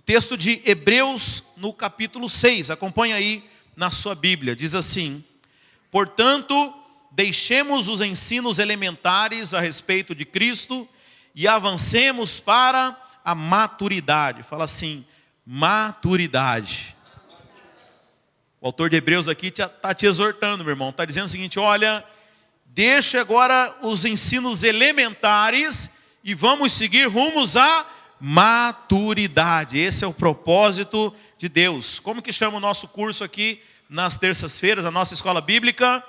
texto de Hebreus, no capítulo 6, acompanha aí na sua Bíblia, diz assim: portanto, deixemos os ensinos elementares a respeito de Cristo e avancemos para a maturidade. Fala assim, maturidade. O autor de Hebreus aqui está te exortando, meu irmão, está dizendo o seguinte: olha, deixa agora os ensinos elementares e vamos seguir rumos à maturidade. Esse é o propósito de Deus. Como que chama o nosso curso aqui nas terças-feiras, a nossa escola bíblica?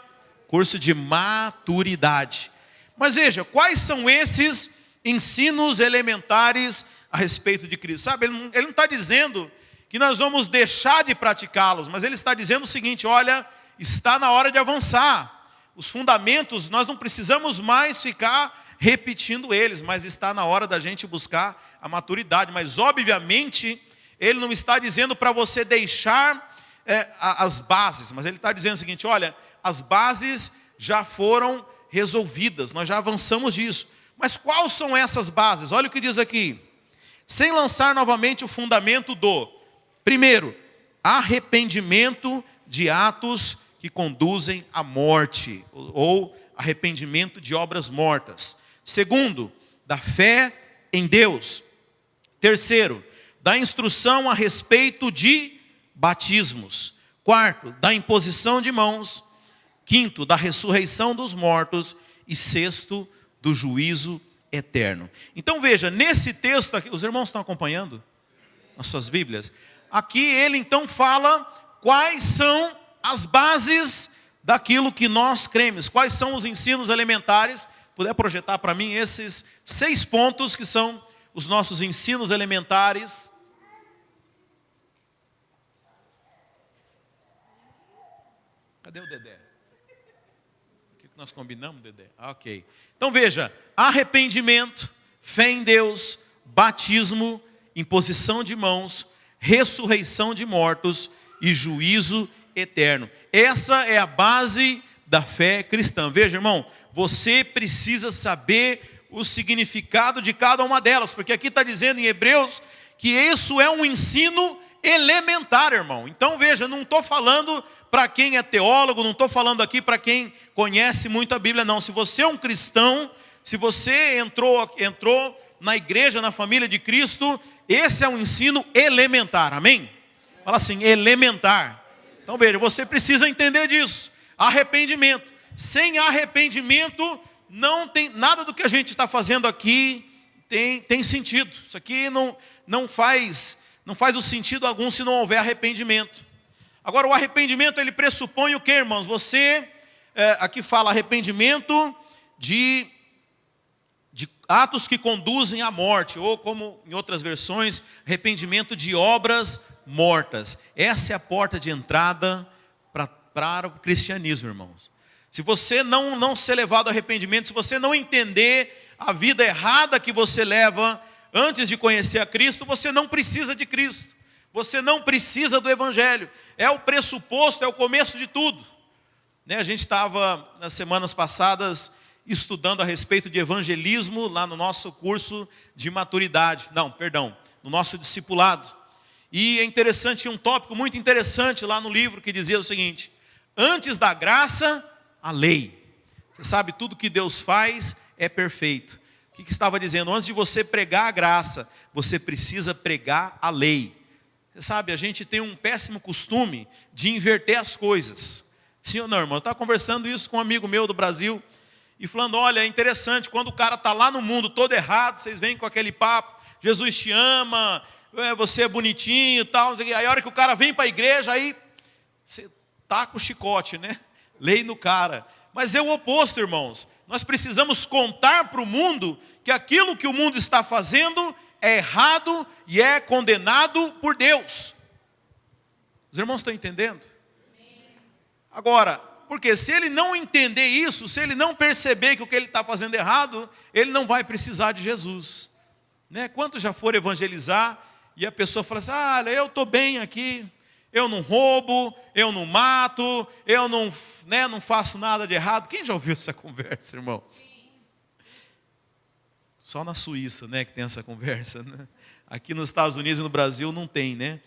Curso de maturidade. Mas veja, quais são esses ensinos elementares a respeito de Cristo? Sabe, ele não está dizendo que nós vamos deixar de praticá-los, mas ele está dizendo o seguinte: olha, está na hora de avançar. Os fundamentos, nós não precisamos mais ficar repetindo eles, mas está na hora da gente buscar a maturidade. Mas obviamente, ele não está dizendo para você deixar as bases, mas ele está dizendo o seguinte: olha, as bases já foram resolvidas, nós já avançamos disso. Mas quais são essas bases? Olha o que diz aqui: sem lançar novamente o fundamento do, primeiro, arrependimento de atos que conduzem à morte, ou arrependimento de obras mortas. Segundo, da fé em Deus. Terceiro, da instrução a respeito de batismos. Quarto, da imposição de mãos. Quinto, da ressurreição dos mortos. E sexto, do juízo eterno. Então veja, nesse texto aqui, os irmãos estão acompanhando nas suas Bíblias? Aqui ele então fala quais são as bases daquilo que nós cremos, quais são os ensinos elementares. Puder projetar para mim esses 6 pontos que são os nossos ensinos elementares. Cadê o Dedé? O que nós combinamos, Dedé? Ok. Então veja, arrependimento, fé em Deus, batismo, imposição de mãos, ressurreição de mortos e juízo eterno. Essa é a base da fé cristã. Veja, irmão, você precisa saber o significado de cada uma delas, porque aqui está dizendo em Hebreus que isso é um ensino elementar, irmão. Então veja, não estou falando para quem é teólogo, não estou falando aqui para quem conhece muito a Bíblia, não. Se você é um cristão, se você entrou na igreja, na família de Cristo, esse é um ensino elementar, amém? Fala assim, elementar. Então veja, você precisa entender disso. Arrependimento. Sem arrependimento, não tem nada do que a gente está fazendo aqui tem sentido. Isso aqui não faz o sentido algum se não houver arrependimento. Agora, o arrependimento, ele pressupõe o quê, irmãos? Aqui fala arrependimento de atos que conduzem à morte, ou como em outras versões, arrependimento de obras mortas. Essa é a porta de entrada para o cristianismo, irmãos. Se você não ser levado ao arrependimento, se você não entender a vida errada que você leva antes de conhecer a Cristo, você não precisa de Cristo. Você não precisa do Evangelho. É o pressuposto, é o começo de tudo. A gente estava, nas semanas passadas, estudando a respeito de evangelismo lá no nosso curso de maturidade. No nosso discipulado. E é interessante, um tópico muito interessante lá no livro que dizia o seguinte: antes da graça, a lei. Você sabe, tudo que Deus faz é perfeito. O que estava dizendo? Antes de você pregar a graça, você precisa pregar a lei. Você sabe, a gente tem um péssimo costume de inverter as coisas. Sim ou não, irmão? Eu estava conversando isso com um amigo meu do Brasil e falando: olha, é interessante, quando o cara está lá no mundo todo errado, vocês vêm com aquele papo, Jesus te ama, você é bonitinho e tal. Aí a hora que o cara vem para a igreja, aí você taca o chicote, né? Lei no cara. Mas é o oposto, irmãos. Nós precisamos contar para o mundo que aquilo que o mundo está fazendo é errado e é condenado por Deus. Os irmãos estão entendendo? Agora, porque se ele não entender isso, se ele não perceber que o que ele está fazendo é errado, ele não vai precisar de Jesus. Quantos já foram evangelizar e a pessoa fala assim: olha, eu estou bem aqui, eu não roubo, eu não mato, eu não faço nada de errado. Quem já ouviu essa conversa, irmãos? Só na Suíça, que tem essa conversa, Aqui nos Estados Unidos e no Brasil não tem, né?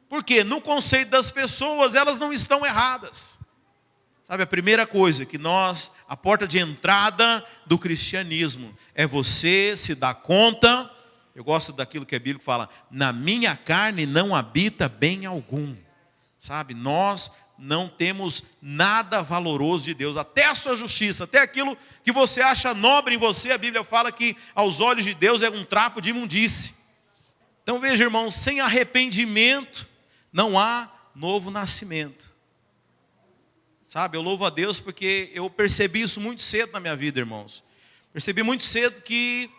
Porque no conceito das pessoas, elas não estão erradas. Sabe, a primeira coisa que a porta de entrada do cristianismo é você se dar conta, eu gosto daquilo que a Bíblia fala, na minha carne não habita bem algum. Sabe, nós não temos nada valoroso de Deus, até a sua justiça, até aquilo que você acha nobre em você, a Bíblia fala que aos olhos de Deus é um trapo de imundície. Então veja, irmãos, sem arrependimento não há novo nascimento. Sabe, eu louvo a Deus porque eu percebi isso muito cedo na minha vida, irmãos. Percebi muito cedo que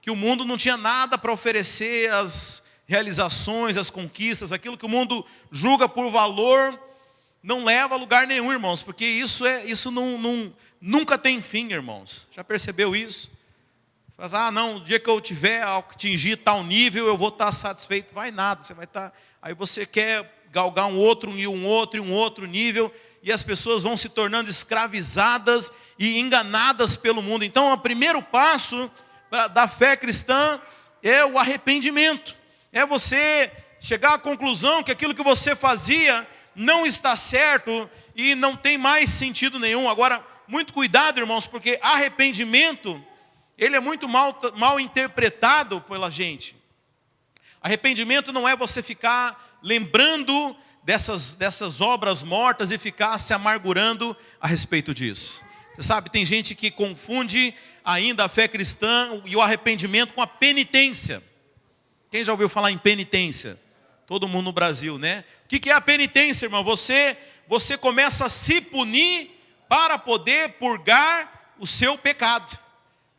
o mundo não tinha nada para oferecer, as realizações, as conquistas, aquilo que o mundo julga por valor, não leva a lugar nenhum, irmãos, porque isso nunca tem fim, irmãos. Já percebeu isso? Faz, não, o dia que eu tiver atingir tal nível, eu vou estar satisfeito. Vai nada, você vai estar. Aí você quer galgar um outro nível, e as pessoas vão se tornando escravizadas e enganadas pelo mundo. Então, o primeiro passo da fé cristã é o arrependimento. É você chegar à conclusão que aquilo que você fazia não está certo e não tem mais sentido nenhum. Agora, muito cuidado, irmãos, porque arrependimento, ele é muito mal interpretado pela gente. Arrependimento não é você ficar lembrando dessas obras mortas e ficar se amargurando a respeito disso. Você sabe, tem gente que confunde ainda a fé cristã e o arrependimento com a penitência. Quem já ouviu falar em penitência? Todo mundo no Brasil, né? O que é a penitência, irmão? Você começa a se punir para poder purgar o seu pecado,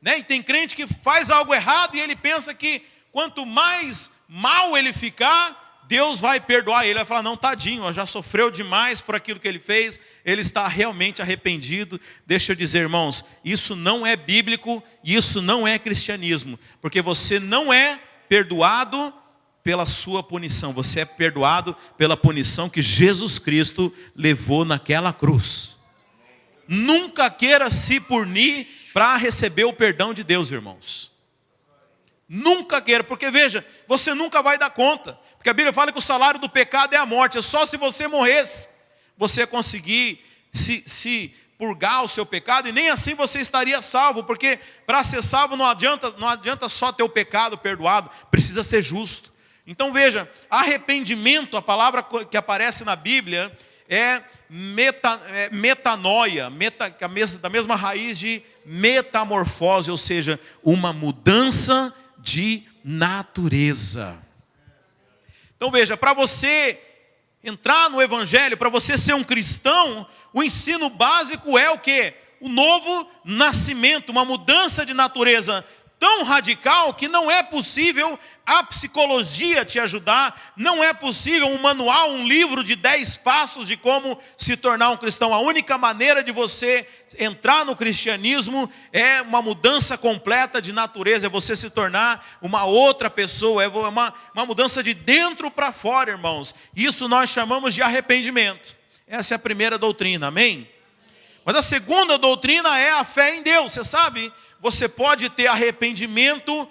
né? E tem crente que faz algo errado e ele pensa que quanto mais mal ele ficar, Deus vai perdoar ele. Ele vai falar, não, tadinho, já sofreu demais por aquilo que ele fez, ele está realmente arrependido. Deixa eu dizer, irmãos, isso não é bíblico e isso não é cristianismo, porque você não é perdoado pela sua punição, você é perdoado pela punição que Jesus Cristo levou naquela cruz. Nunca queira se punir para receber o perdão de Deus, irmãos. Nunca queira, porque veja, você nunca vai dar conta. Porque a Bíblia fala que o salário do pecado é a morte. É só se você morresse, você conseguir se purgar o seu pecado. E nem assim você estaria salvo. Porque para ser salvo não adianta só ter o pecado perdoado. Precisa ser justo. Então veja, arrependimento, a palavra que aparece na Bíblia é metanoia, da mesma raiz de metamorfose, ou seja, uma mudança de natureza. Então veja, para você entrar no Evangelho, para você ser um cristão, o ensino básico é o quê? O novo nascimento, uma mudança de natureza tão radical que não é possível a psicologia te ajudar, não é possível um manual, um livro de 10 passos de como se tornar um cristão. A única maneira de você entrar no cristianismo é uma mudança completa de natureza, é você se tornar uma outra pessoa, é uma mudança de dentro para fora, irmãos. Isso nós chamamos de arrependimento. Essa é a primeira doutrina, amém? Mas a segunda doutrina é a fé em Deus. Você sabe, você pode ter arrependimento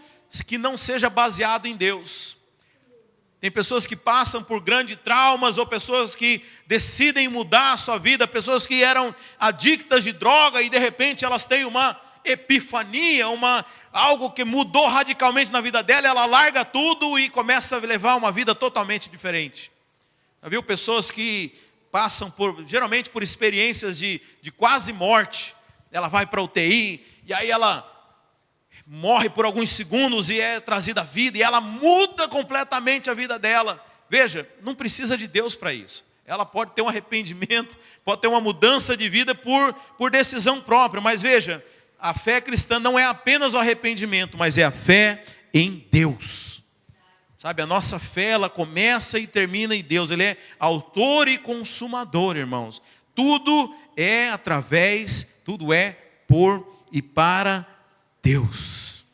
que não seja baseado em Deus. Tem pessoas que passam por grandes traumas, ou pessoas que decidem mudar a sua vida, pessoas que eram adictas de droga e de repente elas têm uma epifania, algo que mudou radicalmente na vida dela, ela larga tudo e começa a levar uma vida totalmente diferente. Já viu pessoas que passam geralmente por experiências de quase morte, ela vai para a UTI e aí ela morre por alguns segundos e é trazida à vida, e ela muda completamente a vida dela. Veja, não precisa de Deus para isso. Ela pode ter um arrependimento, pode ter uma mudança de vida por decisão própria. Mas veja, a fé cristã não é apenas o arrependimento, mas é a fé em Deus. Sabe, a nossa fé, ela começa e termina em Deus. Ele é autor e consumador, irmãos. Tudo é por e para Deus.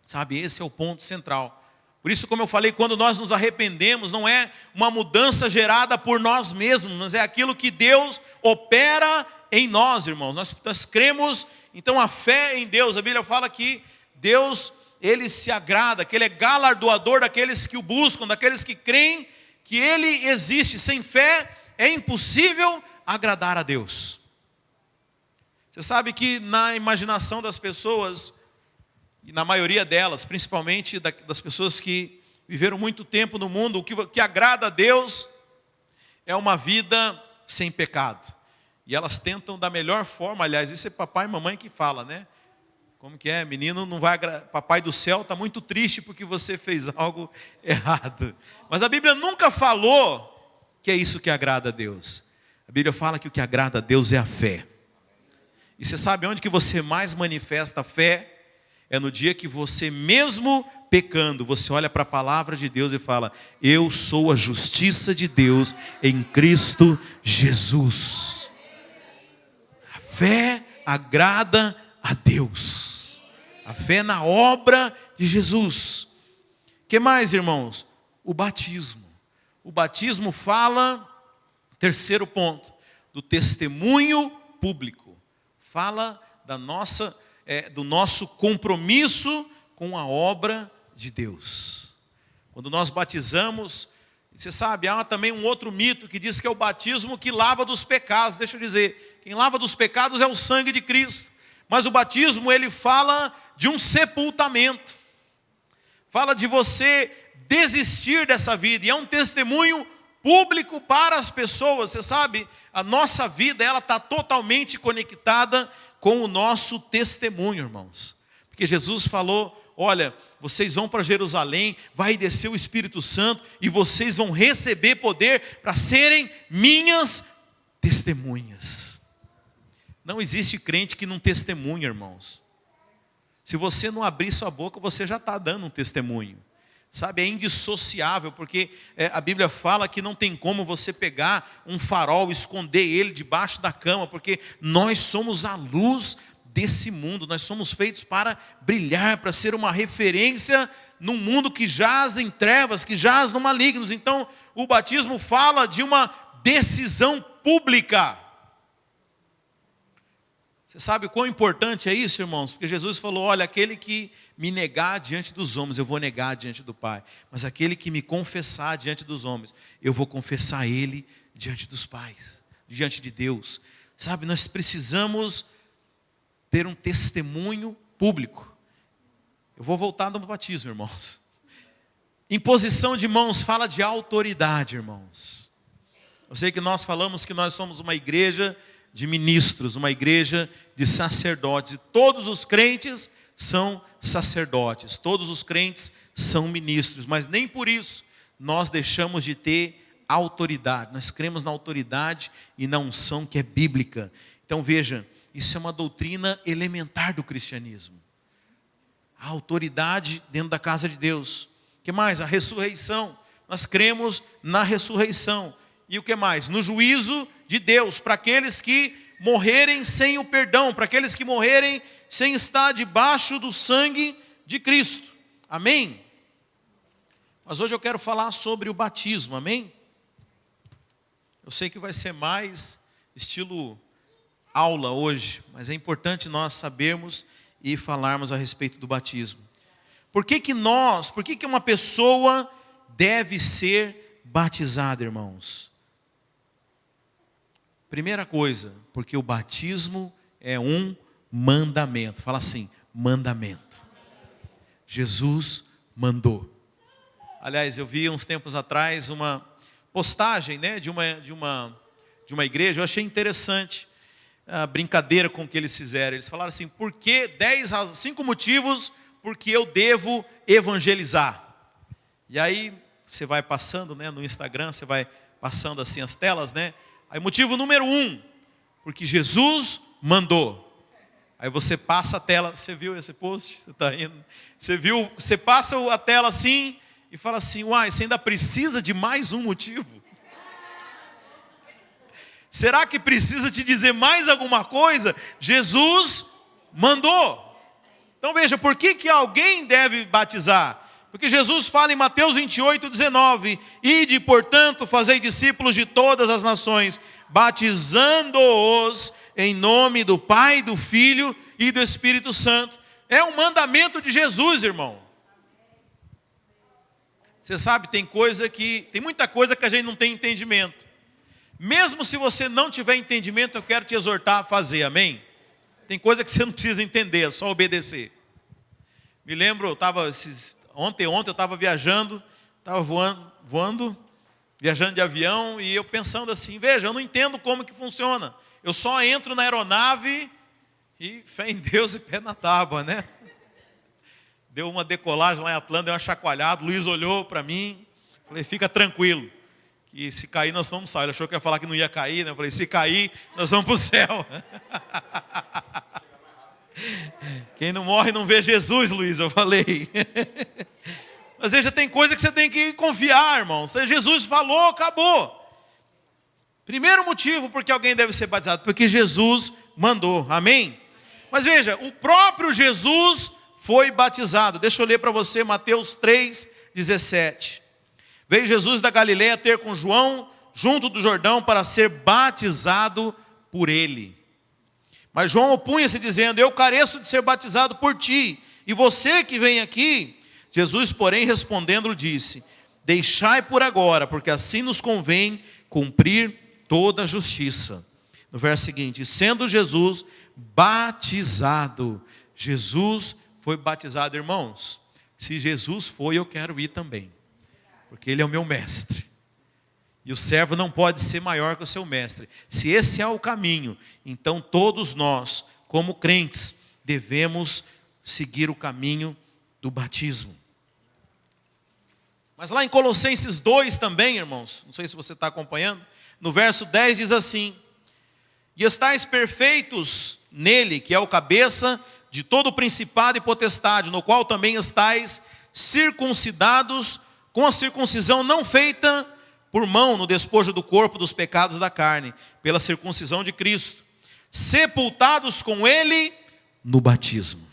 Sabe, esse é o ponto central. Por isso, como eu falei, quando nós nos arrependemos, não é uma mudança gerada por nós mesmos, mas é aquilo que Deus opera em nós, irmãos. Nós cremos, então, a fé em Deus. A Bíblia fala que Deus ele se agrada, que ele é galardoador daqueles que o buscam, daqueles que creem que ele existe. Sem fé é impossível agradar a Deus. Você sabe que na imaginação das pessoas, e na maioria delas, principalmente das pessoas que viveram muito tempo no mundo, o que agrada a Deus é uma vida sem pecado. E elas tentam da melhor forma, aliás, isso é papai e mamãe que fala, né? Como que é? Menino não vai papai do céu está muito triste porque você fez algo errado. Mas a Bíblia nunca falou que é isso que agrada a Deus. A Bíblia fala que o que agrada a Deus é a fé. E você sabe onde que você mais manifesta a fé? É no dia que você, mesmo pecando, você olha para a palavra de Deus e fala: eu sou a justiça de Deus em Cristo Jesus. A fé agrada a Deus. A fé na obra de Jesus. O que mais, irmãos? O batismo. O batismo fala, terceiro ponto, do testemunho público. Fala do nosso compromisso com a obra de Deus. Quando nós batizamos, você sabe, há também um outro mito que diz que é o batismo que lava dos pecados. Deixa eu dizer, quem lava dos pecados é o sangue de Cristo. Mas o batismo, ele fala de um sepultamento. Fala de você desistir dessa vida. E é um testemunho público para as pessoas. Você sabe, a nossa vida, ela está totalmente conectada com o nosso testemunho, irmãos. Porque Jesus falou: olha, vocês vão para Jerusalém, vai descer o Espírito Santo e vocês vão receber poder para serem minhas testemunhas. Não existe crente que não testemunha, irmãos. Se você não abrir sua boca, você já está dando um testemunho. Sabe, é indissociável, porque a Bíblia fala que não tem como você pegar um farol, esconder ele debaixo da cama, porque nós somos a luz desse mundo, nós somos feitos para brilhar, para ser uma referência num mundo que jaz em trevas, que jaz no maligno. Então, o batismo fala de uma decisão pública. Você sabe o quão importante é isso, irmãos? Porque Jesus falou: olha, aquele que me negar diante dos homens, eu vou negar diante do Pai. Mas aquele que me confessar diante dos homens, eu vou confessar ele diante dos pais, diante de Deus. Sabe, nós precisamos ter um testemunho público. Eu vou voltar no batismo, irmãos. Imposição de mãos fala de autoridade, irmãos. Eu sei que nós falamos que nós somos uma igreja de ministros, uma igreja de sacerdotes. E todos os crentes são sacerdotes, todos os crentes são ministros. Mas nem por isso nós deixamos de ter autoridade. Nós cremos na autoridade e na unção que é bíblica. Então veja, isso é uma doutrina elementar do cristianismo. A autoridade dentro da casa de Deus. O que mais? A ressurreição. Nós cremos na ressurreição. E o que mais? No juízo de Deus, para aqueles que morrerem sem o perdão, para aqueles que morrerem sem estar debaixo do sangue de Cristo. Amém? Mas hoje eu quero falar sobre o batismo, amém? Eu sei que vai ser mais estilo aula hoje, mas é importante nós sabermos e falarmos a respeito do batismo. Por que uma pessoa deve ser batizada, irmãos? Primeira coisa, porque o batismo é um mandamento. Fala assim, mandamento. Jesus mandou. Aliás, eu vi uns tempos atrás uma postagem, né, de uma igreja. Eu achei interessante a brincadeira com que eles fizeram. Eles falaram assim: 5 motivos porque eu devo evangelizar. E aí você vai passando, né, no Instagram, você vai passando assim as telas, né? Aí motivo número 1, porque Jesus mandou. Aí você passa a tela, você viu esse post? Você está indo? Você passa a tela assim e fala assim: uai, você ainda precisa de mais um motivo? Será que precisa te dizer mais alguma coisa? Jesus mandou. Então veja, por que alguém deve batizar? Porque Jesus fala em Mateus 28:19, ide, portanto, fazei discípulos de todas as nações, batizando-os em nome do Pai, do Filho e do Espírito Santo. É um mandamento de Jesus, irmão. Você sabe, tem muita coisa que a gente não tem entendimento. Mesmo se você não tiver entendimento, eu quero te exortar a fazer, amém? Tem coisa que você não precisa entender, é só obedecer. Me lembro, ontem eu estava viajando, estava voando, viajando de avião, e eu pensando assim, veja, eu não entendo como que funciona. Eu só entro na aeronave e fé em Deus e pé na tábua, né? Deu uma decolagem lá em Atlanta, deu uma chacoalhada, o Luiz olhou para mim, falei, fica tranquilo, que se cair nós vamos sair. Ele achou que ia falar que não ia cair, né? Eu falei, se cair, nós vamos para o céu. Quem não morre não vê Jesus, Luiz, eu falei. Mas veja, tem coisa que você tem que confiar, irmão. Se Jesus falou, acabou. Primeiro motivo porque alguém deve ser batizado, porque Jesus mandou, amém? Mas veja, o próprio Jesus foi batizado. Deixa eu ler para você Mateus 3:17. Veio Jesus da Galileia ter com João junto do Jordão para ser batizado por ele. Mas João opunha-se dizendo, eu careço de ser batizado por ti, e você que vem aqui? Jesus, porém, respondendo, disse, deixai por agora, porque assim nos convém cumprir toda a justiça. No verso seguinte, sendo Jesus batizado, Jesus foi batizado, irmãos. Se Jesus foi, eu quero ir também, porque Ele é o meu mestre. E o servo não pode ser maior que o seu mestre. Se esse é o caminho, então todos nós, como crentes, devemos seguir o caminho do batismo. Mas lá em Colossenses 2 também, irmãos, não sei se você está acompanhando, no verso 10 diz assim, e estáis perfeitos nele, que é o cabeça de todo principado e potestade, no qual também estáis circuncidados com a circuncisão não feita por mão no despojo do corpo dos pecados da carne, pela circuncisão de Cristo, sepultados com ele no batismo.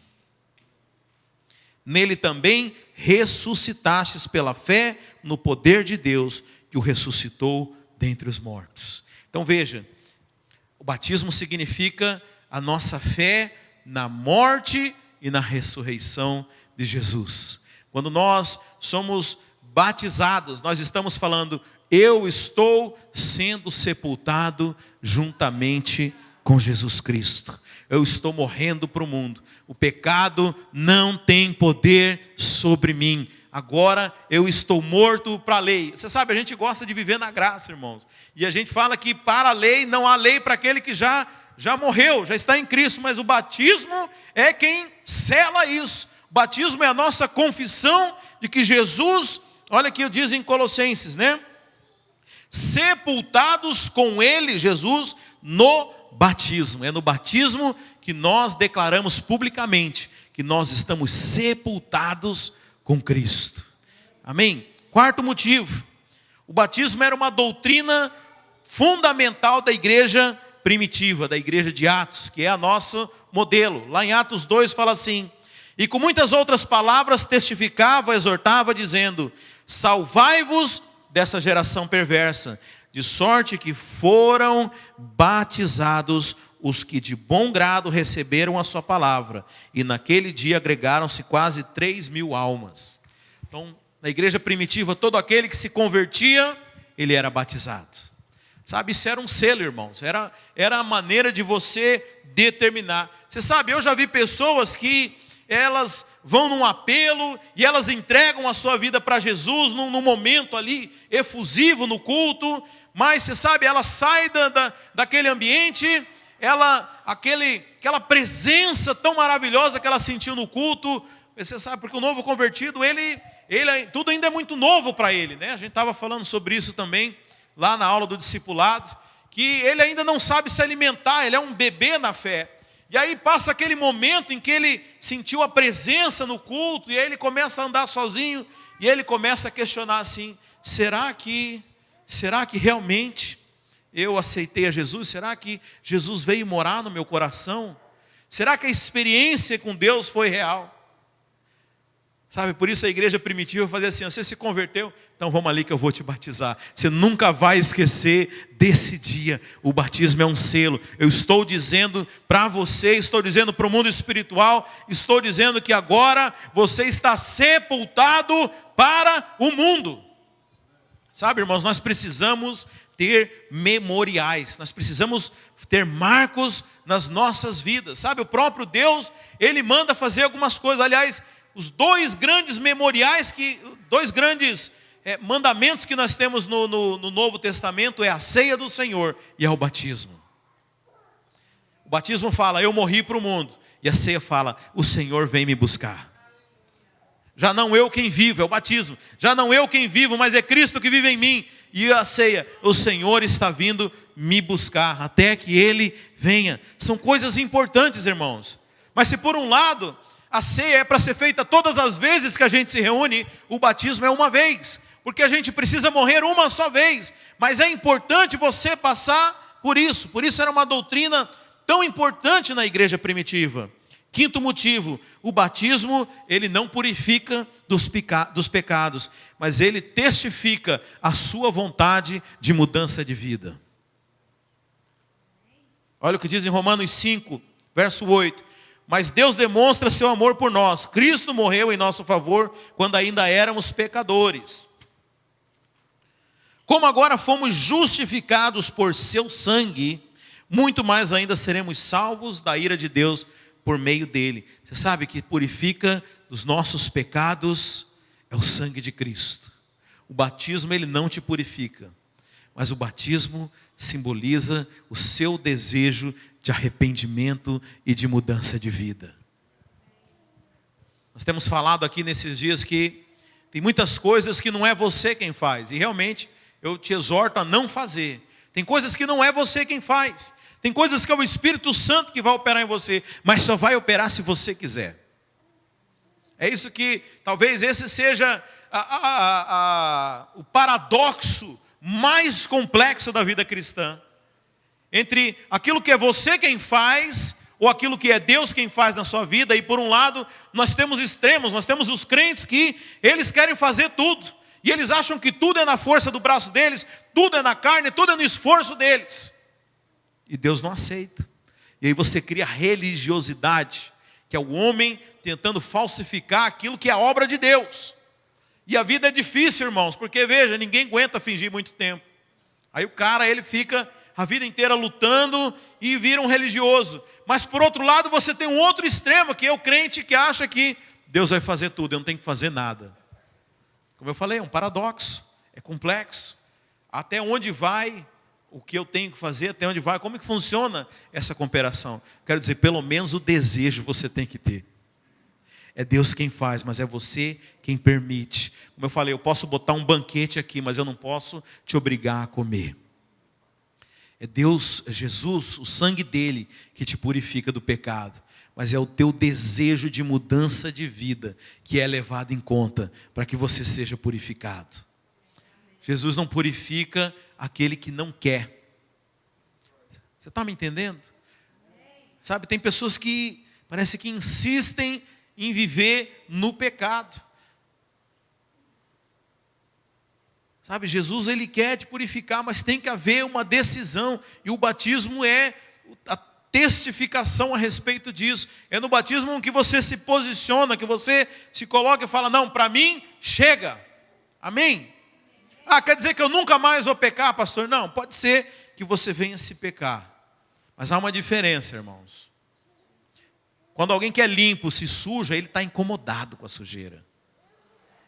Nele também ressuscitastes pela fé no poder de Deus, que o ressuscitou dentre os mortos. Então veja, o batismo significa a nossa fé na morte e na ressurreição de Jesus. Quando nós somos batizados, nós estamos falando, eu estou sendo sepultado juntamente com Jesus Cristo. Eu estou morrendo para o mundo. O pecado não tem poder sobre mim. Agora eu estou morto para a lei. Você sabe, a gente gosta de viver na graça, irmãos. E a gente fala que para a lei, não há lei para aquele que já morreu, já está em Cristo. Mas o batismo é quem sela isso. O batismo é a nossa confissão de que Jesus, olha aqui diz em Colossenses, né? Sepultados com ele, Jesus, no batismo. É no batismo que nós declaramos publicamente que nós estamos sepultados com Cristo. Amém? Quarto motivo. O batismo era uma doutrina fundamental da igreja primitiva, da igreja de Atos, que é a nosso modelo. Lá em Atos 2 fala assim, e com muitas outras palavras testificava, exortava, dizendo, salvai-vos dessa geração perversa, de sorte que foram batizados os que de bom grado receberam a sua palavra, e naquele dia agregaram-se quase 3.000 almas. Então, na igreja primitiva, todo aquele que se convertia, ele era batizado. Sabe, isso era um selo, irmãos, era a maneira de você determinar. Você sabe, eu já vi pessoas que elas vão num apelo e elas entregam a sua vida para Jesus num momento ali efusivo no culto, mas você sabe, ela sai daquele ambiente, aquela presença tão maravilhosa que ela sentiu no culto, você sabe, porque o novo convertido, ele tudo ainda é muito novo para ele, né? A gente estava falando sobre isso também, lá na aula do discipulado, que ele ainda não sabe se alimentar, ele é um bebê na fé. E aí passa aquele momento em que ele sentiu a presença no culto, e aí ele começa a andar sozinho, e ele começa a questionar assim, será que realmente eu aceitei a Jesus? Será que Jesus veio morar no meu coração? Será que a experiência com Deus foi real? Sabe, por isso a igreja primitiva fazia assim: você se converteu? Então vamos ali que eu vou te batizar. Você nunca vai esquecer desse dia. O batismo é um selo. Eu estou dizendo para você, estou dizendo para o mundo espiritual, estou dizendo que agora você está sepultado para o mundo. Sabe, irmãos, nós precisamos ter memoriais, nós precisamos ter marcos nas nossas vidas. Sabe, o próprio Deus, Ele manda fazer algumas coisas. Aliás, os dois grandes memoriais, dois grandes mandamentos que nós temos no Novo Testamento é a ceia do Senhor e é o batismo. O batismo fala: eu morri para o mundo. E a ceia fala: o Senhor vem me buscar. Já não eu quem vivo, é o batismo. Já não eu quem vivo, mas é Cristo que vive em mim. E a ceia: o Senhor está vindo me buscar até que Ele venha. São coisas importantes, irmãos. Mas se por um lado a ceia é para ser feita todas as vezes que a gente se reúne, o batismo é uma vez, porque a gente precisa morrer uma só vez. Mas é importante você passar por isso. Por isso era uma doutrina tão importante na igreja primitiva. Quinto motivo: o batismo, ele não purifica dos pecados, mas ele testifica a sua vontade de mudança de vida. Olha o que diz em Romanos 5, verso 8. Mas Deus demonstra seu amor por nós. Cristo morreu em nosso favor quando ainda éramos pecadores. Como agora fomos justificados por seu sangue, muito mais ainda seremos salvos da ira de Deus por meio dele. Você sabe que purifica dos nossos pecados é o sangue de Cristo. O batismo, ele não te purifica, mas o batismo simboliza o seu desejo de arrependimento e de mudança de vida. Nós temos falado aqui nesses dias que tem muitas coisas que não é você quem faz, e realmente eu te exorto a não fazer. Tem coisas que não é você quem faz, tem coisas que é o Espírito Santo que vai operar em você, mas só vai operar se você quiser. É isso que talvez esse seja o paradoxo mais complexo da vida cristã, entre aquilo que é você quem faz, ou aquilo que é Deus quem faz na sua vida. E por um lado, nós temos extremos, nós temos os crentes que eles querem fazer tudo, e eles acham que tudo é na força do braço deles, tudo é na carne, tudo é no esforço deles, e Deus não aceita. E aí você cria religiosidade, que é o homem tentando falsificar aquilo que é a obra de Deus. E a vida é difícil, irmãos, porque veja, ninguém aguenta fingir muito tempo. Aí o cara, ele fica a vida inteira lutando e vira um religioso. Mas por outro lado, você tem um outro extremo, que é o crente que acha que Deus vai fazer tudo, eu não tenho que fazer nada. Como eu falei, é um paradoxo, é complexo. Até onde vai o que eu tenho que fazer, até onde vai, como é que funciona essa cooperação? Quero dizer, pelo menos o desejo você tem que ter. É Deus quem faz, mas é você quem permite. Como eu falei, eu posso botar um banquete aqui, mas eu não posso te obrigar a comer. É Deus, é Jesus, o sangue dele que te purifica do pecado. Mas é o teu desejo de mudança de vida que é levado em conta para que você seja purificado. Jesus não purifica aquele que não quer. Você está me entendendo? Sabe, tem pessoas que parece que insistem em viver no pecado. Sabe, Jesus, ele quer te purificar, mas tem que haver uma decisão. E o batismo é a testificação a respeito disso. É no batismo que você se posiciona, que você se coloca e fala: não, para mim, chega. Amém? Ah, quer dizer que eu nunca mais vou pecar, pastor? Não, pode ser que você venha se pecar. Mas há uma diferença, irmãos. Quando alguém que é limpo se suja, ele está incomodado com a sujeira.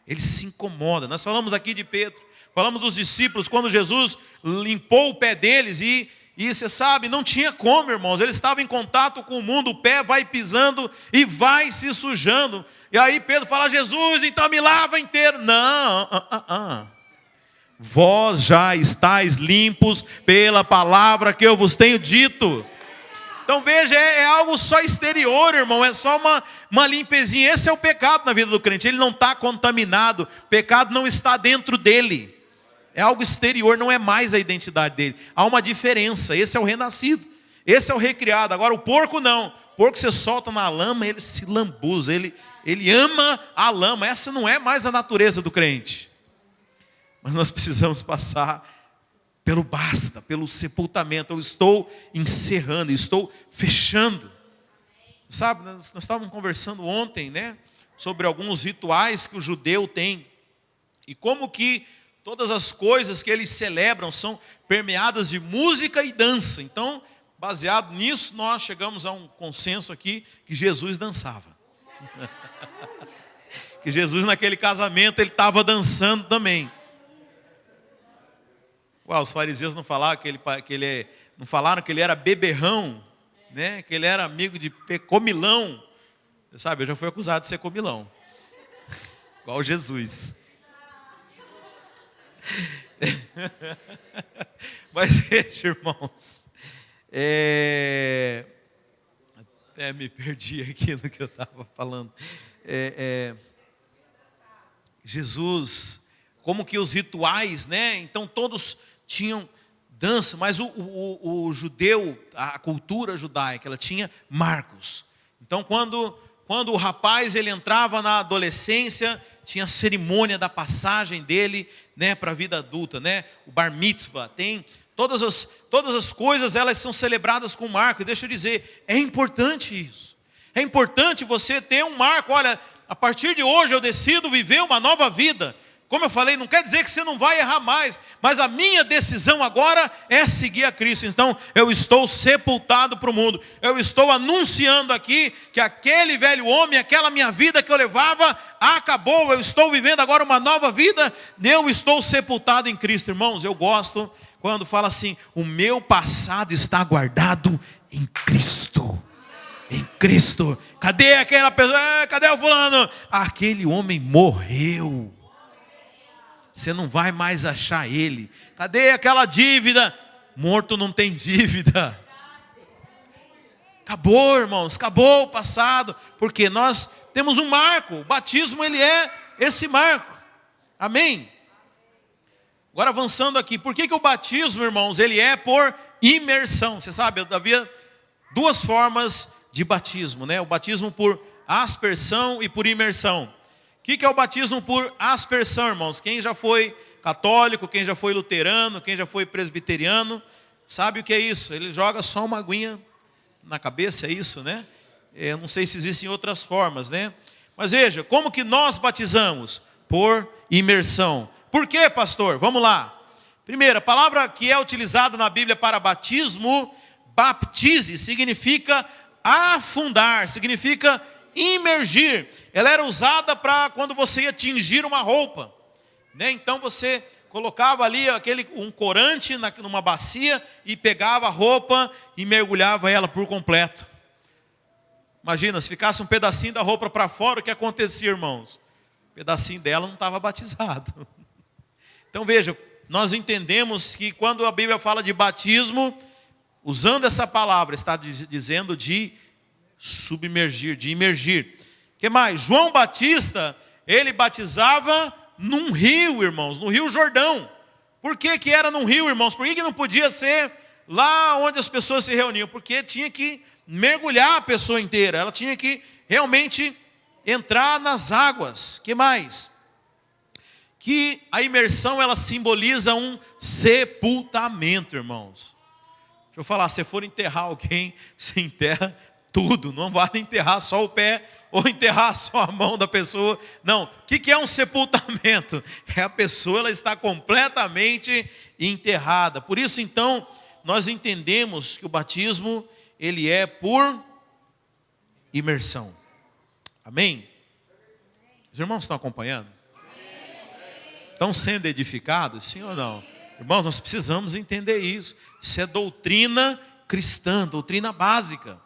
Ele se incomoda. Nós falamos aqui de Pedro, falamos dos discípulos, quando Jesus limpou o pé deles e você sabe, não tinha como, irmãos. Eles estavam em contato com o mundo, o pé vai pisando e vai se sujando. E aí Pedro fala: Jesus, então me lava inteiro. Não, Vós já estáis limpos pela palavra que eu vos tenho dito. Então veja, é algo só exterior, irmão, é só uma limpezinha. Esse é o pecado na vida do crente, ele não está contaminado, o pecado não está dentro dele. É algo exterior, não é mais a identidade dele. Há uma diferença, esse é o renascido, esse é o recriado. Agora o porco não, o porco você solta na lama, ele se lambuza, ele Ele ama a lama. Essa não é mais a natureza do crente. Mas nós precisamos passar pelo basta, pelo sepultamento. Eu estou encerrando, estou fechando. Sabe, nós estávamos conversando ontem, né, sobre alguns rituais que o judeu tem. E como que todas as coisas que eles celebram são permeadas de música e dança. Então, baseado nisso, nós chegamos a um consenso aqui que Jesus dançava. Que Jesus naquele casamento ele estava dançando também. Uau, os fariseus não falaram não falaram que ele era beberrão, né? Que ele era amigo de comilão. Você sabe, eu já fui acusado de ser comilão. Igual Jesus. Mas veja, irmãos, até me perdi aqui no que eu estava falando. Jesus, como que os rituais, né? Então todos tinham dança, mas o judeu, a cultura judaica, ela tinha marcos. Então quando o rapaz ele entrava na adolescência, tinha a cerimônia da passagem dele, né, para a vida adulta, né? O bar mitzvah, tem todas as coisas, elas são celebradas com marco. E deixa eu dizer, é importante isso. É importante você ter um marco. Olha, a partir de hoje eu decido viver uma nova vida. Como eu falei, não quer dizer que você não vai errar mais, mas a minha decisão agora é seguir a Cristo. Então, eu estou sepultado para o mundo. Eu estou anunciando aqui que aquele velho homem, aquela minha vida que eu levava, acabou. Eu estou vivendo agora uma nova vida. Eu estou sepultado em Cristo. Irmãos, eu gosto quando fala assim, o meu passado está guardado em Cristo. Em Cristo. Cadê aquela pessoa? Cadê o fulano? Aquele homem morreu. Você não vai mais achar ele. Cadê aquela dívida? Morto não tem dívida. Acabou, irmãos, acabou o passado. Porque nós temos um marco. O batismo, ele é esse marco. Amém? Agora avançando aqui. Por que o batismo, irmãos, ele é por imersão? Você sabe, havia duas formas de batismo, né? O batismo por aspersão e por imersão. O que é o batismo por aspersão, irmãos? Quem já foi católico, quem já foi luterano, quem já foi presbiteriano, sabe o que é isso? Ele joga só uma aguinha na cabeça, é isso, né? Eu não sei se existem outras formas, né? Mas veja, como que nós batizamos? Por imersão. Por quê, pastor? Vamos lá. Primeiro, a palavra que é utilizada na Bíblia para batismo, baptize, significa afundar, significa imergir. Ela era usada para quando você ia tingir uma roupa, né? Então você colocava ali um corante numa bacia e pegava a roupa e mergulhava ela por completo. Imagina, se ficasse um pedacinho da roupa para fora, o que acontecia, irmãos? Um pedacinho dela não estava batizado. Então veja, nós entendemos que quando a Bíblia fala de batismo, usando essa palavra, está dizendo de submergir, de imergir. O que mais? João Batista, ele batizava num rio, irmãos, no Rio Jordão. Por que era num rio, irmãos? Por que não podia ser lá onde as pessoas se reuniam? Porque tinha que mergulhar a pessoa inteira, ela tinha que realmente entrar nas águas. O que mais? Que a imersão, ela simboliza um sepultamento, irmãos. Deixa eu falar, se for enterrar alguém, se enterra tudo, não vale enterrar só o pé ou enterrar só a mão da pessoa. Não, o que é um sepultamento? É a pessoa, ela está completamente enterrada. Por isso então, nós entendemos que o batismo, ele é por imersão. Amém? Os irmãos estão acompanhando? Estão sendo edificados, sim ou não? Irmãos, nós precisamos entender isso. Isso é doutrina cristã, doutrina básica.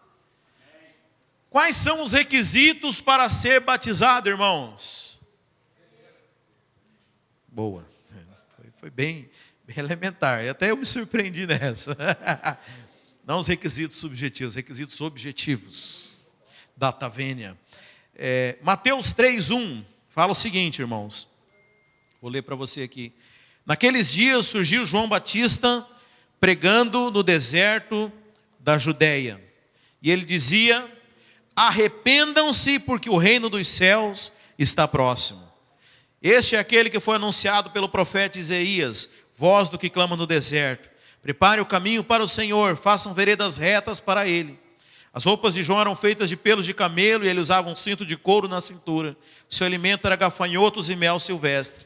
Quais são os requisitos para ser batizado, irmãos? Boa. Foi bem elementar. Até eu me surpreendi nessa. Não os requisitos subjetivos, requisitos objetivos. Data vênia. Mateus 3:1 fala o seguinte, irmãos. Vou ler para você aqui. Naqueles dias surgiu João Batista pregando no deserto da Judeia. E ele dizia: arrependam-se, porque o reino dos céus está próximo. Este é aquele que foi anunciado pelo profeta Isaías, voz do que clama no deserto. Prepare o caminho para o Senhor, façam veredas retas para Ele. As roupas de João eram feitas de pelos de camelo, e ele usava um cinto de couro na cintura. Seu alimento era gafanhotos e mel silvestre.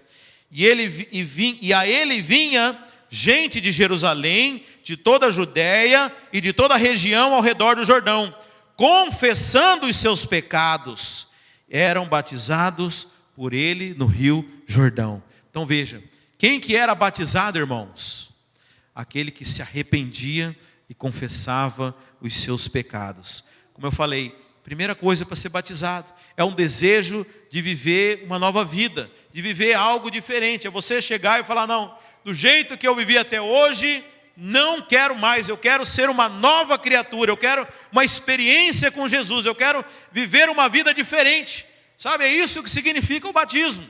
E a ele vinha gente de Jerusalém, de toda a Judéia e de toda a região ao redor do Jordão, confessando os seus pecados. Eram batizados por ele no rio Jordão. Então veja, quem que era batizado, irmãos? Aquele que se arrependia e confessava os seus pecados. Como eu falei, primeira coisa para ser batizado é um desejo de viver uma nova vida, de viver algo diferente. É você chegar e falar, não, do jeito que eu vivi até hoje, não quero mais, eu quero ser uma nova criatura, eu quero uma experiência com Jesus, eu quero viver uma vida diferente. Sabe, é isso que significa o batismo.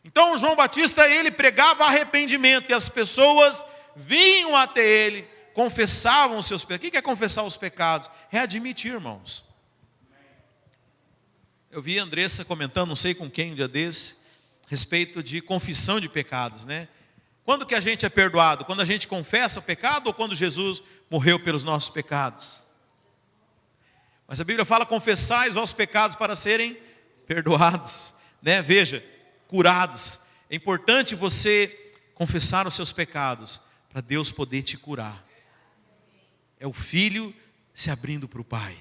Então João Batista, ele pregava arrependimento, e as pessoas vinham até ele, confessavam os seus pecados. O que é confessar os pecados? É admitir, irmãos. Eu vi a Andressa comentando, não sei com quem, um dia desse, a respeito de confissão de pecados, né? Quando que a gente é perdoado? Quando a gente confessa o pecado ou quando Jesus morreu pelos nossos pecados? Mas a Bíblia fala, confessai os vossos pecados para serem perdoados, né? Veja, curados. É importante você confessar os seus pecados para Deus poder te curar. É o filho se abrindo para o Pai.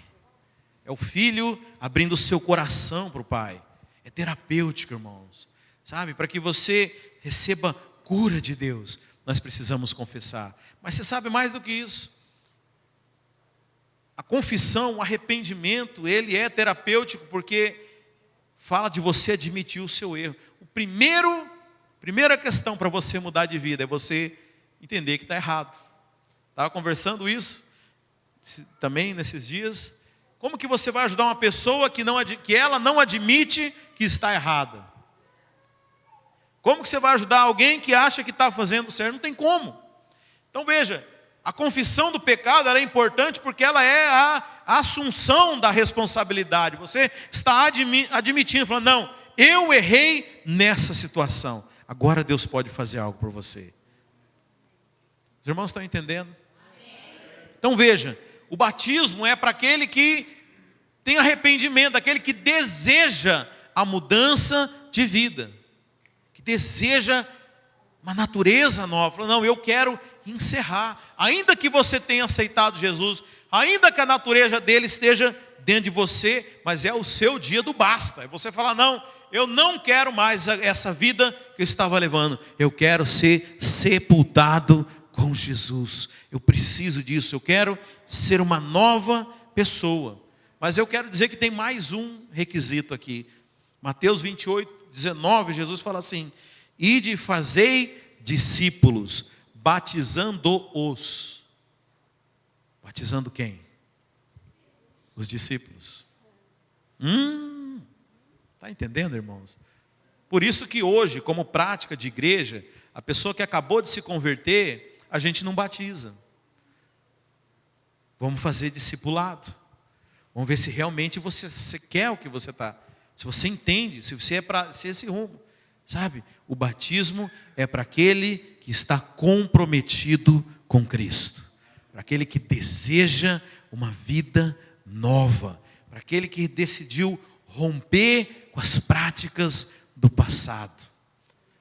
É o filho abrindo o seu coração para o Pai. É terapêutico, irmãos. Sabe, para que você receba cura de Deus, nós precisamos confessar. Mas você sabe mais do que isso. A confissão, o arrependimento, ele é terapêutico porque fala de você admitir o seu erro. Primeira questão para você mudar de vida é você entender que está errado. Estava conversando isso também nesses dias. Como que você vai ajudar uma pessoa que ela não admite que está errada? Como que você vai ajudar alguém que acha que está fazendo certo? Não tem como. Então veja, a confissão do pecado ela é importante porque ela é a assunção da responsabilidade. Você está admitindo, falando, não, eu errei nessa situação. Agora Deus pode fazer algo por você. Os irmãos estão entendendo? Então veja, o batismo é para aquele que tem arrependimento, aquele que deseja a mudança de vida, que deseja uma natureza nova. Fala, não, eu quero encerrar, ainda que você tenha aceitado Jesus, ainda que a natureza dele esteja dentro de você, mas é o seu dia do basta. É você falar, não, eu não quero mais essa vida que eu estava levando, eu quero ser sepultado com Jesus, eu preciso disso, eu quero ser uma nova pessoa. Mas eu quero dizer que tem mais um requisito aqui. Mateus 28:19, Jesus fala assim, ide e fazei discípulos, batizando-os. Batizando quem? Os discípulos. Está entendendo, irmãos? Por isso que hoje, como prática de igreja, a pessoa que acabou de se converter, a gente não batiza. Vamos fazer discipulado. Vamos ver se realmente você quer o que você está. Se você entende, se você é para esse rumo. Sabe, o batismo é para aquele que está comprometido com Cristo. Para aquele que deseja uma vida nova. Para aquele que decidiu romper com as práticas do passado.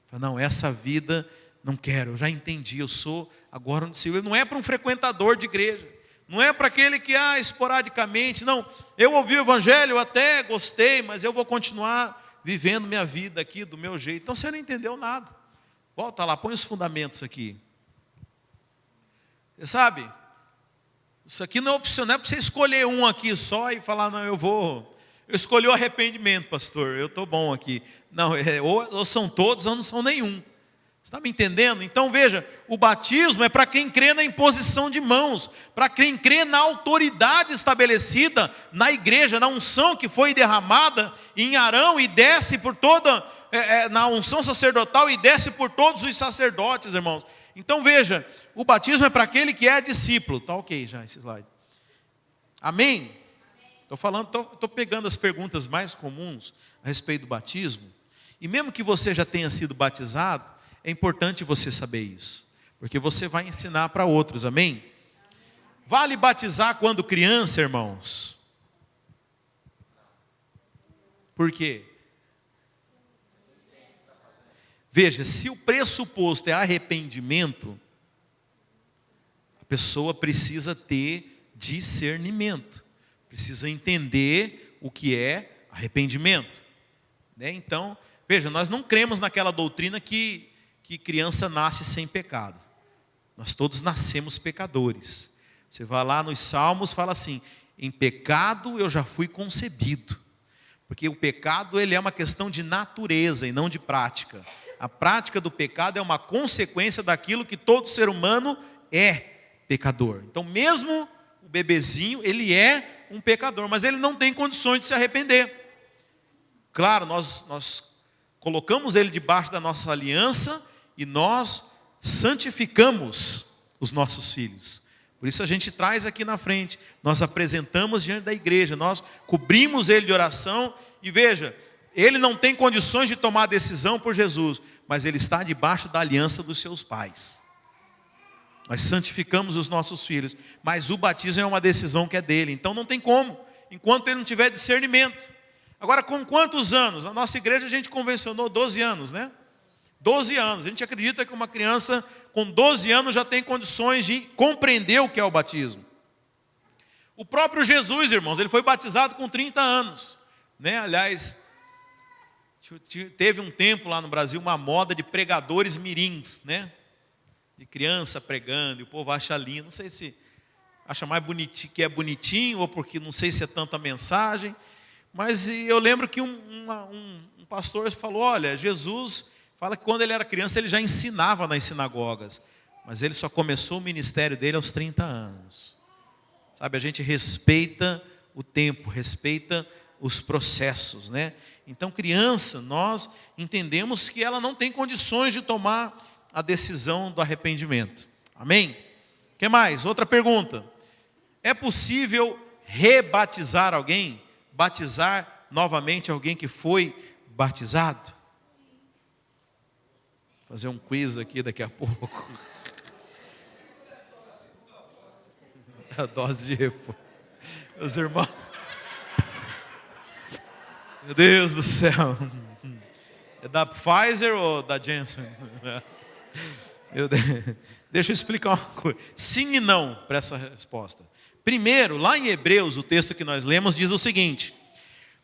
Fala, não, essa vida não quero, eu já entendi, eu sou agora um discípulo. Não é para um frequentador de igreja. Não é para aquele que, esporadicamente, não, eu ouvi o evangelho, eu até gostei, mas eu vou continuar vivendo minha vida aqui do meu jeito. Então você não entendeu nada. Volta lá, põe os fundamentos aqui. Você sabe, isso aqui não é opcional, não é para você escolher um aqui só e falar, não, eu escolhi o arrependimento, pastor, eu estou bom aqui. Não, ou são todos ou não são nenhum. Você está me entendendo? Então veja, o batismo é para quem crê na imposição de mãos, para quem crê na autoridade estabelecida na igreja, na unção que foi derramada em Arão e desce por toda, na unção sacerdotal e desce por todos os sacerdotes, irmãos. Então veja, o batismo é para aquele que é discípulo. Está ok já esse slide. Amém? Estou pegando as perguntas mais comuns a respeito do batismo. E mesmo que você já tenha sido batizado, é importante você saber isso, porque você vai ensinar para outros, amém? Vale batizar quando criança, irmãos? Por quê? Veja, se o pressuposto é arrependimento, a pessoa precisa ter discernimento, precisa entender o que é arrependimento, né? Então, veja, nós não cremos naquela doutrina que criança nasce sem pecado. Nós todos nascemos pecadores. Você vai lá nos Salmos, fala assim: em pecado eu já fui concebido. Porque o pecado, ele é uma questão de natureza e não de prática. A prática do pecado é uma consequência daquilo que todo ser humano é pecador. Então, mesmo o bebezinho, ele é um pecador, mas ele não tem condições de se arrepender. Claro, nós colocamos ele debaixo da nossa aliança e nós santificamos os nossos filhos. Por isso a gente traz aqui na frente, nós apresentamos diante da igreja, nós cobrimos ele de oração. E veja, ele não tem condições de tomar decisão por Jesus, mas ele está debaixo da aliança dos seus pais. Nós santificamos os nossos filhos, mas o batismo é uma decisão que é dele, então não tem como, enquanto ele não tiver discernimento. Agora, com quantos anos? Na nossa igreja a gente convencionou 12 anos, né? 12 anos, a gente acredita que uma criança com 12 anos já tem condições de compreender o que é o batismo. O próprio Jesus, irmãos, ele foi batizado com 30 anos, né? Aliás, teve um tempo lá no Brasil uma moda de pregadores mirins, né? De criança pregando, e o povo acha lindo, não sei se acha mais bonitinho, que é bonitinho, ou porque não sei se é tanta mensagem, mas eu lembro que um pastor falou: olha, Jesus fala que quando ele era criança ele já ensinava nas sinagogas, mas ele só começou o ministério dele aos 30 anos. Sabe, a gente respeita o tempo, respeita os processos, né? Então, criança, nós entendemos que ela não tem condições de tomar a decisão do arrependimento. Amém? O que mais? Outra pergunta. É possível rebatizar alguém? Batizar novamente alguém que foi batizado? Vou fazer um quiz aqui daqui a pouco. A dose de reforço. Meus irmãos. Meu Deus do céu. É da Pfizer ou da Janssen? Meu Deus. Deixa eu explicar uma coisa. Sim e não para essa resposta. Primeiro, lá em Hebreus, o texto que nós lemos diz o seguinte: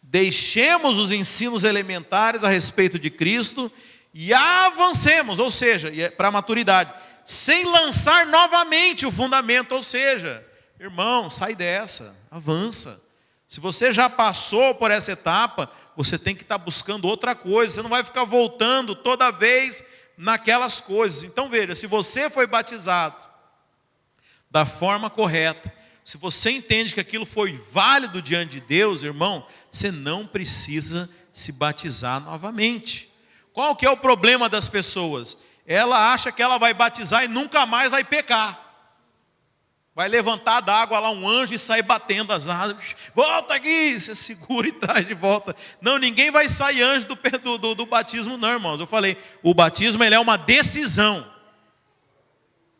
deixemos os ensinos elementares a respeito de Cristo e avancemos, ou seja, para a maturidade, sem lançar novamente o fundamento. Ou seja, irmão, sai dessa, avança. Se você já passou por essa etapa, você tem que estar buscando outra coisa. Você não vai ficar voltando toda vez naquelas coisas. Então veja, se você foi batizado da forma correta, se você entende que aquilo foi válido diante de Deus, irmão, você não precisa se batizar novamente. Qual que é o problema das pessoas? Ela acha que ela vai batizar e nunca mais vai pecar. Vai levantar da água lá um anjo e sair batendo as asas. Volta aqui, você segura e traz de volta. Não, ninguém vai sair anjo do batismo não, irmãos. Eu falei, o batismo ele é uma decisão.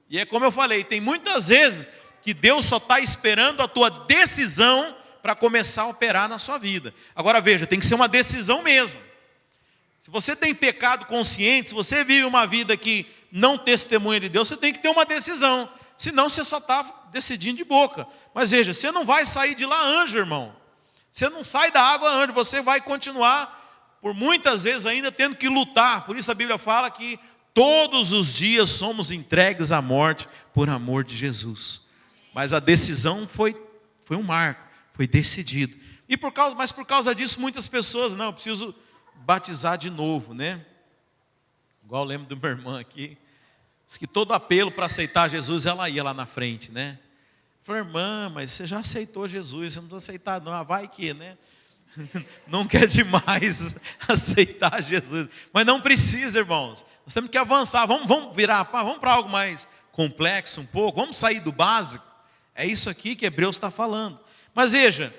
E é como eu falei, tem muitas vezes que Deus só está esperando a tua decisão para começar a operar na sua vida. Agora veja, tem que ser uma decisão mesmo. Se você tem pecado consciente, se você vive uma vida que não testemunha de Deus, você tem que ter uma decisão. Senão você só está decidindo de boca. Mas veja, você não vai sair de lá anjo, irmão. Você não sai da água anjo, você vai continuar, por muitas vezes ainda, tendo que lutar. Por isso a Bíblia fala que todos os dias somos entregues à morte por amor de Jesus. Mas a decisão foi um marco, foi decidido. Mas por causa disso, muitas pessoas, não, eu preciso batizar de novo, né? Igual eu lembro de uma irmã aqui, diz que todo apelo para aceitar Jesus, ela ia lá na frente, né? Eu falei, irmã, mas você já aceitou Jesus, você não precisa aceitar não, vai que, né? Não quer demais aceitar Jesus. Mas não precisa, irmãos. Nós temos que avançar, vamos virar, vamos para algo mais complexo um pouco, vamos sair do básico. É isso aqui que Hebreus está falando. Mas veja,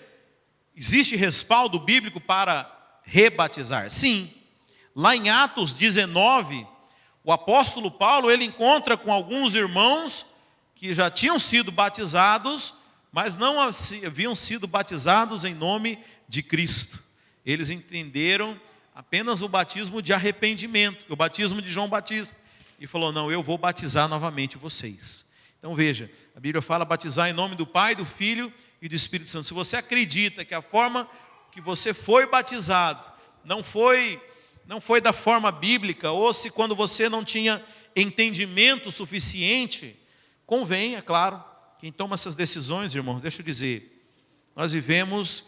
Existe respaldo bíblico para rebatizar? Sim. Lá em Atos 19, o apóstolo Paulo, ele encontra com alguns irmãos que já tinham sido batizados, mas não haviam sido batizados em nome de Cristo. Eles entenderam apenas o batismo de arrependimento, o batismo de João Batista. E falou, não, eu vou batizar novamente vocês. Então veja, a Bíblia fala batizar em nome do Pai, do Filho e do Espírito Santo. Se você acredita que a forma que você foi batizado não foi da forma bíblica, ou se quando você não tinha entendimento suficiente, convém, é claro, quem toma essas decisões, irmãos, deixa eu dizer, nós vivemos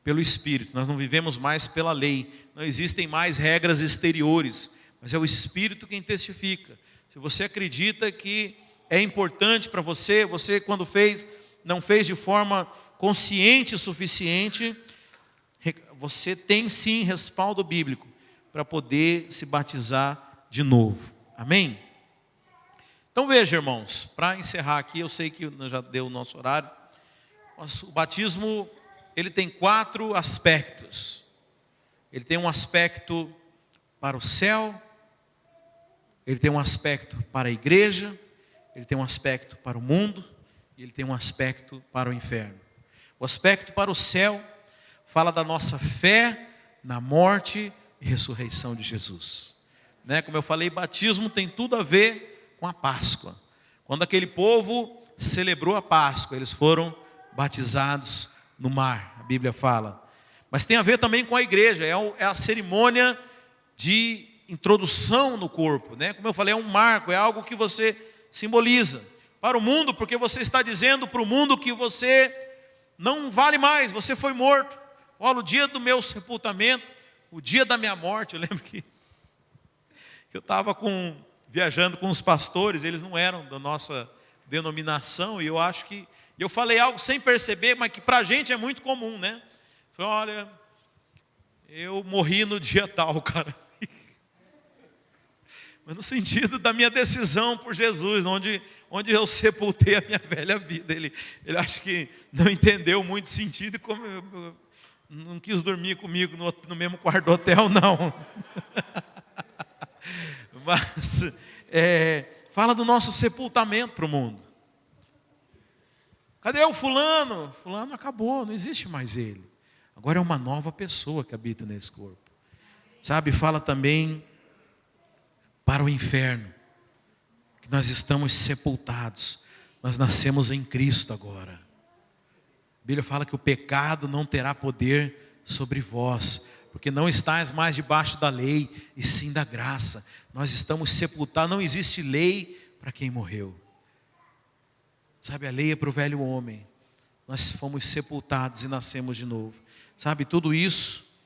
pelo Espírito, nós não vivemos mais pela lei, não existem mais regras exteriores, mas é o Espírito quem testifica. Se você acredita que é importante para você, você quando fez, não fez de forma consciente o suficiente, você tem sim respaldo bíblico para poder se batizar de novo. Amém? Então veja, irmãos, para encerrar aqui, eu sei que já deu o nosso horário, mas o batismo, ele tem 4 aspectos. Ele tem um aspecto para o céu, ele tem um aspecto para a igreja, ele tem um aspecto para o mundo, e ele tem um aspecto para o inferno. O aspecto para o céu fala da nossa fé na morte e ressurreição de Jesus. Como eu falei, batismo tem tudo a ver com a Páscoa. Quando aquele povo celebrou a Páscoa, eles foram batizados no mar, a Bíblia fala. Mas tem a ver também com a igreja, é a cerimônia de introdução no corpo. Como eu falei, é um marco, é algo que você simboliza para o mundo, porque você está dizendo para o mundo que você não vale mais, você foi morto. Olha, o dia do meu sepultamento, o dia da minha morte, eu lembro que eu estava viajando com os pastores, eles não eram da nossa denominação, e eu acho que, eu falei algo sem perceber, mas que para a gente é muito comum, Falei, olha, eu morri no dia tal, cara. Mas no sentido da minha decisão por Jesus, onde eu sepultei a minha velha vida. Ele acho que não entendeu muito sentido, como eu não quis dormir comigo no mesmo quarto do hotel, não. Mas fala do nosso sepultamento para o mundo. Cadê o fulano? Fulano acabou, não existe mais ele. Agora é uma nova pessoa que habita nesse corpo. Sabe, fala também para o inferno, que nós estamos sepultados, nós nascemos em Cristo agora. A Bíblia fala que o pecado não terá poder sobre vós, porque não estáis mais debaixo da lei, e sim da graça. Nós estamos sepultados, não existe lei para quem morreu. Sabe, a lei é para o velho homem. Nós fomos sepultados e nascemos de novo. Sabe, tudo isso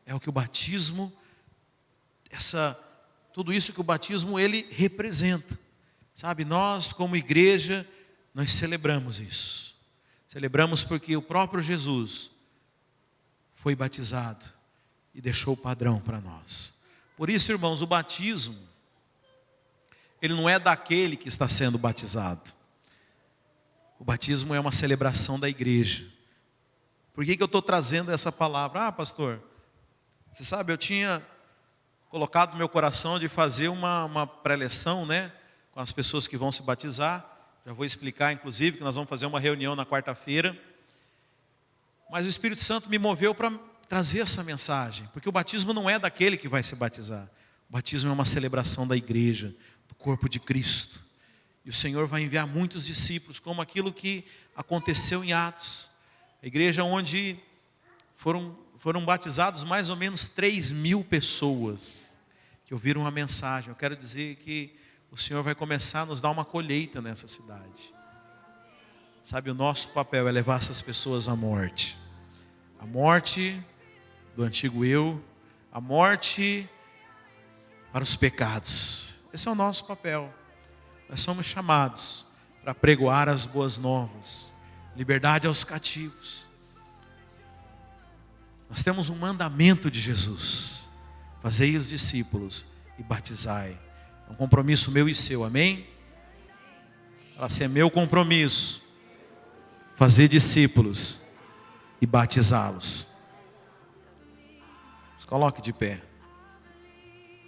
é o que o batismo, tudo isso que o batismo ele representa. Sabe, nós como igreja, nós celebramos isso. Celebramos porque o próprio Jesus foi batizado e deixou o padrão para nós. Por isso, irmãos, o batismo, ele não é daquele que está sendo batizado. O batismo é uma celebração da igreja. Por que eu estou trazendo essa palavra? Pastor, você sabe, eu tinha colocado no meu coração de fazer uma preleção, com as pessoas que vão se batizar. Já vou explicar, inclusive, que nós vamos fazer uma reunião na quarta-feira. Mas o Espírito Santo me moveu para trazer essa mensagem, porque o batismo não é daquele que vai se batizar. O batismo é uma celebração da igreja, do corpo de Cristo. E o Senhor vai enviar muitos discípulos, como aquilo que aconteceu em Atos. A igreja onde foram batizados mais ou menos 3.000 pessoas que ouviram a mensagem. Eu quero dizer que o Senhor vai começar a nos dar uma colheita nessa cidade. Sabe, o nosso papel é levar essas pessoas à morte. A morte do antigo eu, a morte para os pecados. Esse é o nosso papel. Nós somos chamados para pregoar as boas novas, liberdade aos cativos. Nós temos um mandamento de Jesus: fazei os discípulos e batizai. É um compromisso meu e seu, amém? Fala assim, é meu compromisso fazer discípulos e batizá-los. Se coloque de pé.